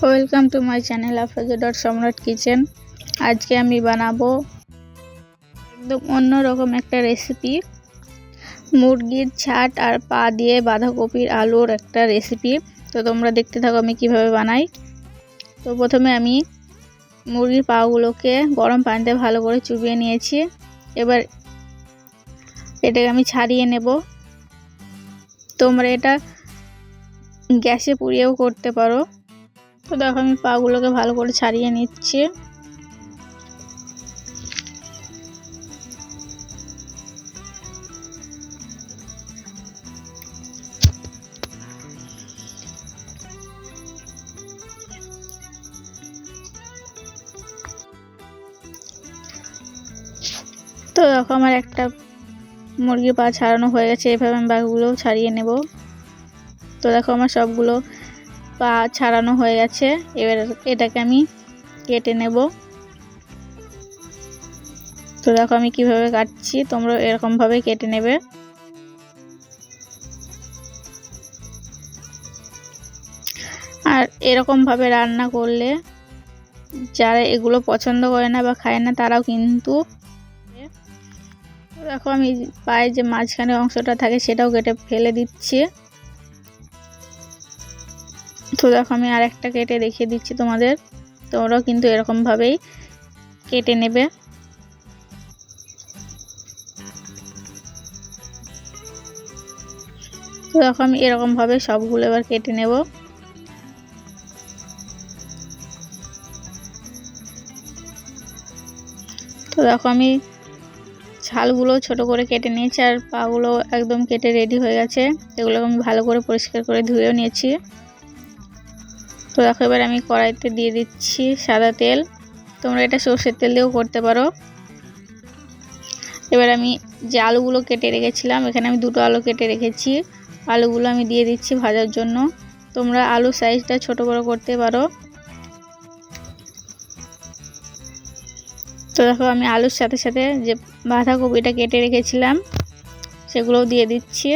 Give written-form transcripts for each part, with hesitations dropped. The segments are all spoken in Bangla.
Welcome to my channel আফরোজা.সম্রাট kitchen. আজকে আমি বানাবো একদম অন্যরকম একটা রেসিপি, মুরগির ছাট আর পা দিয়ে বাঁধাকপির আলুর একটা রেসিপি। তো তোমরা দেখতে থাকো আমি কিভাবে বানাই। তো প্রথমে আমি মুরগির পাগুলোকে গরম পানিতে ভালো করে চুবিয়ে নিয়েছি। এবার এটাকে আমি ছাড়িয়ে নেব। তোমরা এটা গ্যাসে পুড়িয়েও করতে পারো। তো দেখো আমি পাগুলোকে ভালো করে ছাড়িয়ে নিচ্ছি। তো দেখো আমার একটা মুরগির পা ছাড়ানো হয়ে গেছে। এভাবে আমি বাকিগুলো ছাড়িয়ে নেব। তো দেখো আমার সবগুলো পা ছাড়ানো হয়ে গেছে। এবার এটাকে আমি কেটে নেব। তো দেখো আমি কিভাবে কাটছি, তোমরা এরকম ভাবে কেটে নেবে। আর এরকম ভাবে রান্না করলে যারা এগুলো পছন্দ করে না বা খায় না তারাও কিন্তু, দেখো আমি পায়ে যে মাঝখানে অংশটা থাকে সেটাও কেটে ফেলে দিচ্ছি। তো দেখো আমি আর একটা কেটে দেখিয়ে দিচ্ছি তোমাদের, তোমরাও কিন্তু এরকম ভাবেই কেটে নেবে। তো দেখো আমি এরকম ভাবে সবগুলো এবার কেটে নেব। তো দেখো আমি ছালগুলো ছোট করে কেটে নিয়েছি আর পাগুলো একদম কেটে রেডি হয়ে গেছে। এগুলো আমি ভালো করে পরিষ্কার করে ধুয়েও নিয়েছি। তো দেখো এবার আমি কড়াইতে দিয়ে দিচ্ছি সাদা তেল। তোমরা এটা সর্ষের তেল দিয়েও করতে পারো। এবার আমি যে আলুগুলো কেটে রেখেছিলাম, এখানে আমি দুটো আলু কেটে রেখেছি, আলুগুলো আমি দিয়ে দিচ্ছি ভাজার জন্য। তোমরা আলু সাইজটা ছোট বড় করতে পারো। তো দেখো আমি আলুর সাথে সাথে যে বাঁধাকপিটা কেটে রেখেছিলাম সেগুলোও দিয়ে দিচ্ছি।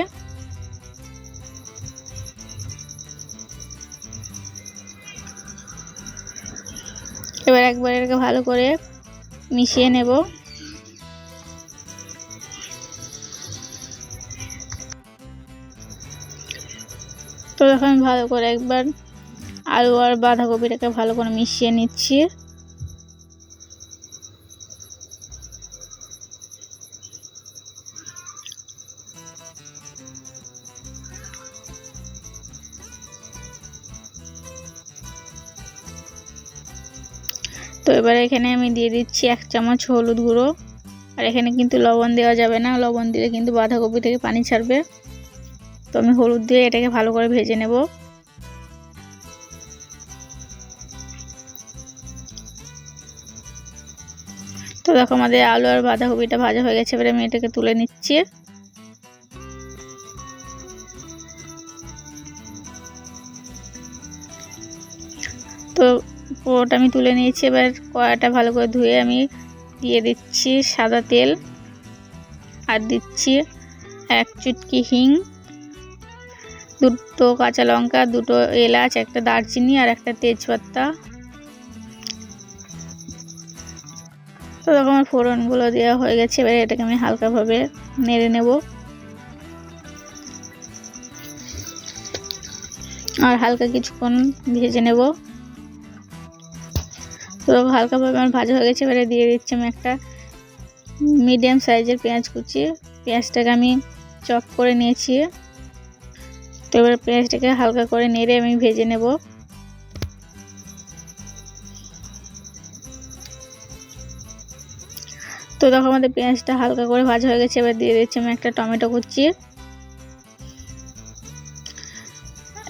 এবার একবার এটাকে ভালো করে মিশিয়ে নেব। তো দেখো আমি ভালো করে একবার আলু আর বাঁধাকপিটাকে ভালো করে মিশিয়ে নিচ্ছি। তো এবারে এখানে আমি দিয়ে দিচ্ছি 1 চামচ হলুদ গুঁড়ো। আর এখানে কিন্তু লবণ দেওয়া যাবে না, লবণ দিলে কিন্তু বাঁধাকপি থেকে পানি ছাড়বে। তো আমি হলুদ দিয়ে এটাকে ভালো করে ভেজে নেব। তো দেখো আমাদের আলু আর বাঁধাকপিটা ভাজা হয়ে গেছে। এবারে আমি এটাকে তুলে নিচ্ছি। তো পুরোটা আমি তুলে নিয়েছি। এবার কড়াইটা ভালো করে ধুয়ে আমি দিয়ে দিচ্ছি সাদা তেল আর দিচ্ছি 1 চুটকি হিং, 2টো কাঁচা লঙ্কা, 2টো এলাচ, একটা দারচিনি আর একটা তেজপাতা। তো দেখো আমার ফোড়নগুলো দেওয়া হয়ে গেছে। এবারে এটাকে আমি হালকাভাবে নেড়ে নেব আর হালকা কিছুক্ষণ ভেজে নেব। তো হালকাভাবে আমার ভাজা হয়ে গেছে। এবারে দিয়ে দিচ্ছি আমি একটা মিডিয়াম সাইজের পেঁয়াজ কুচি। পেঁয়াজটাকে আমি চপ করে নিয়েছি। তো এবার পেঁয়াজটাকে হালকা করে নেড়ে আমি ভেজে নেব। তো দেখো আমাদের পেঁয়াজটা হালকা করে ভাজা হয়ে গেছে। এবার দিয়ে দিচ্ছি আমি একটা টমেটো কুচি।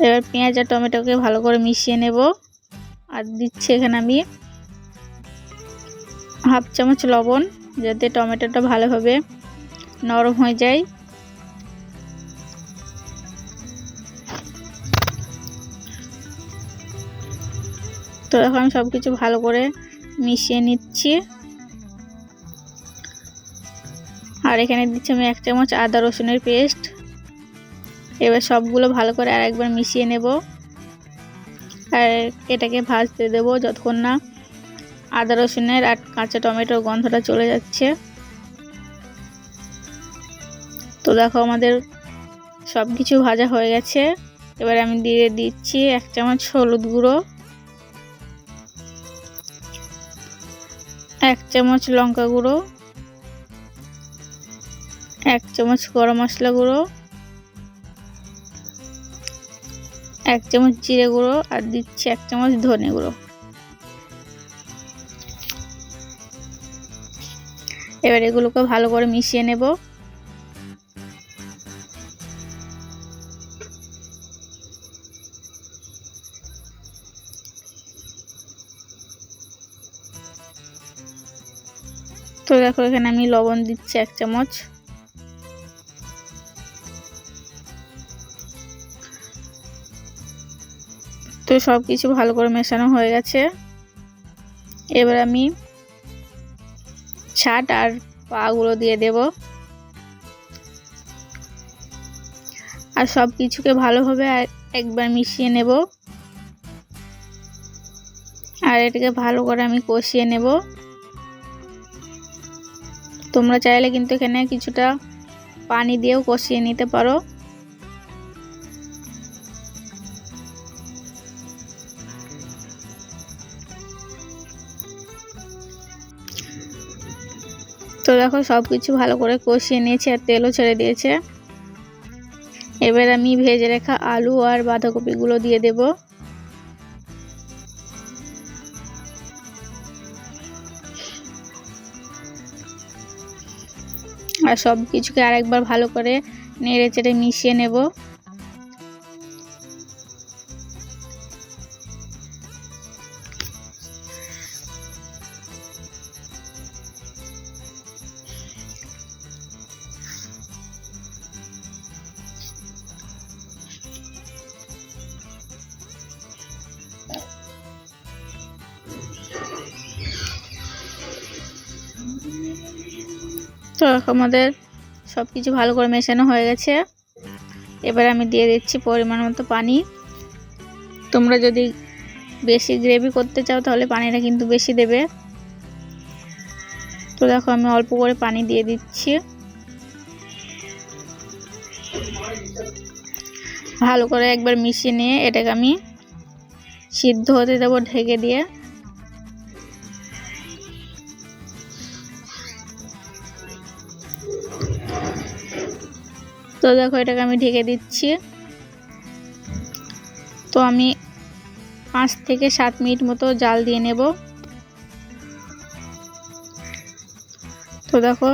এবার পেঁয়াজ আর টমেটোকে ভালো করে মিশিয়ে নেব। আর দিচ্ছি এখানে আমি 1/2 চামচ লবণ, যাতে টমেটোটা ভালোভাবে নরম হয়ে যায়। তো এখন আমি সবকিছু ভালো করে মিশিয়ে নিচ্ছি। আর এখানে দিচ্ছি আমি 1 চামচ আদা রসুনের পেস্ট। এবার সবগুলো ভালো করে আরেকবার মিশিয়ে নেব। আর এটাকে ভাজতে দেবো যতক্ষণ না আদা রসুনের আর কাঁচা টমেটোর গন্ধটা চলে যাচ্ছে। তো দেখো আমাদের সব কিছু ভাজা হয়ে গেছে। এবার আমি দিয়ে দিচ্ছি 1 চামচ হলুদ গুঁড়ো, 1 চামচ লঙ্কা গুঁড়ো, 1 চামচ গরম মশলা গুঁড়ো, 1 চামচ জিরে গুঁড়ো আর দিচ্ছি 1 চামচ ধনে গুঁড়ো। এবার এগুলোকে ভালো করে মিশিয়ে নেব। তো দেখো এখানে আমি লবণ দিচ্ছি 1 চামচ। তো সব কিছু ভালো করে মেশানো হয়ে গেছে। এবার আমি ছাট আর পাগুলো দিয়ে দেব আর সব কিছুকে ভালোভাবে একবার মিশিয়ে নেব আর এটাকে ভালো করে আমি কষিয়ে নেব। তোমরা চাইলে কিন্তু এখানে কিছুটা পানি দিয়েও কষিয়ে নিতে পারো। তো দেখো সব কিছু ভালো করে কষিয়ে নিয়েছে আর তেলও ছেড়ে দিয়েছে। এবার আমি ভেজে রাখা আলু আর বাঁধাকপিগুলো দিয়ে দেব। আর সব কিছুকে আরেকবার ভালো করে নেড়ে চেড়ে মিশিয়ে নেব। তো আমাদের সব কিছু ভালো করে মেশানো হয়ে গেছে। এবার আমি দিয়ে দিচ্ছি পরিমাণ মতো পানি। তোমরা যদি বেশি গ্রেভি করতে চাও তাহলে পানিটা কিন্তু বেশি দেবে। তো দেখো আমি অল্প করে পানি দিয়ে দিচ্ছি। ভালো করে একবার মিশিয়ে নিয়ে এটাকে আমি সিদ্ধ হতে দেবো ঢেকে দিয়ে। তো দেখো এটাকে আমি ঢেকে দিচ্ছি। তো আমি 5 থেকে 7 মিনিট মতো জাল দিয়ে নেব। তো দেখো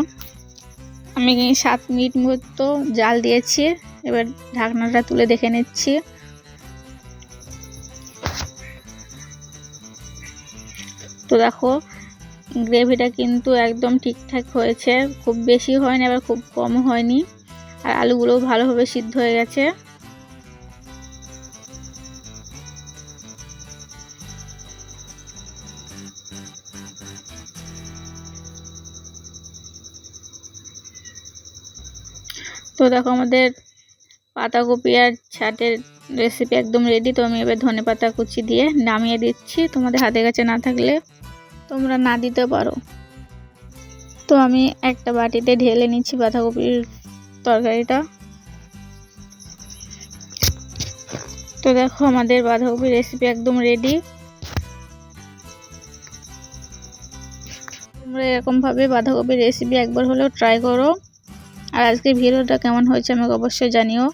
আমি 7 মিনিট মতো জাল দিয়েছি। এবার ঢাকনাটা তুলে দেখে নিচ্ছি। তো দেখো গ্রেভিটা কিন্তু একদম ঠিকঠাক হয়েছে, খুব বেশি হয়নি আবার খুব কম হয়নি, আর আলুগুলোও ভালোভাবে সিদ্ধ হয়ে গেছে। তো দেখো আমাদের পাতাকপি আর ছাটের রেসিপি একদম রেডি। তো আমি এবার ধনেপাতা কুচি দিয়ে নামিয়ে দিচ্ছি। তোমাদের হাতের কাছে না থাকলে তোমরা না দিতে পারো। তো আমি একটা বাটিতে ঢেলে নিচ্ছি বাঁধাকপির তরকারিটা। তো দেখো আমাদের বাঁধাকপির রেসিপি একদম রেডি। তোমরা এরকমভাবে বাঁধাকপির রেসিপি একবার হলেও ট্রাই করো। আর আজকের ভিডিওটা কেমন হয়েছে আমাকে অবশ্যই জানিও।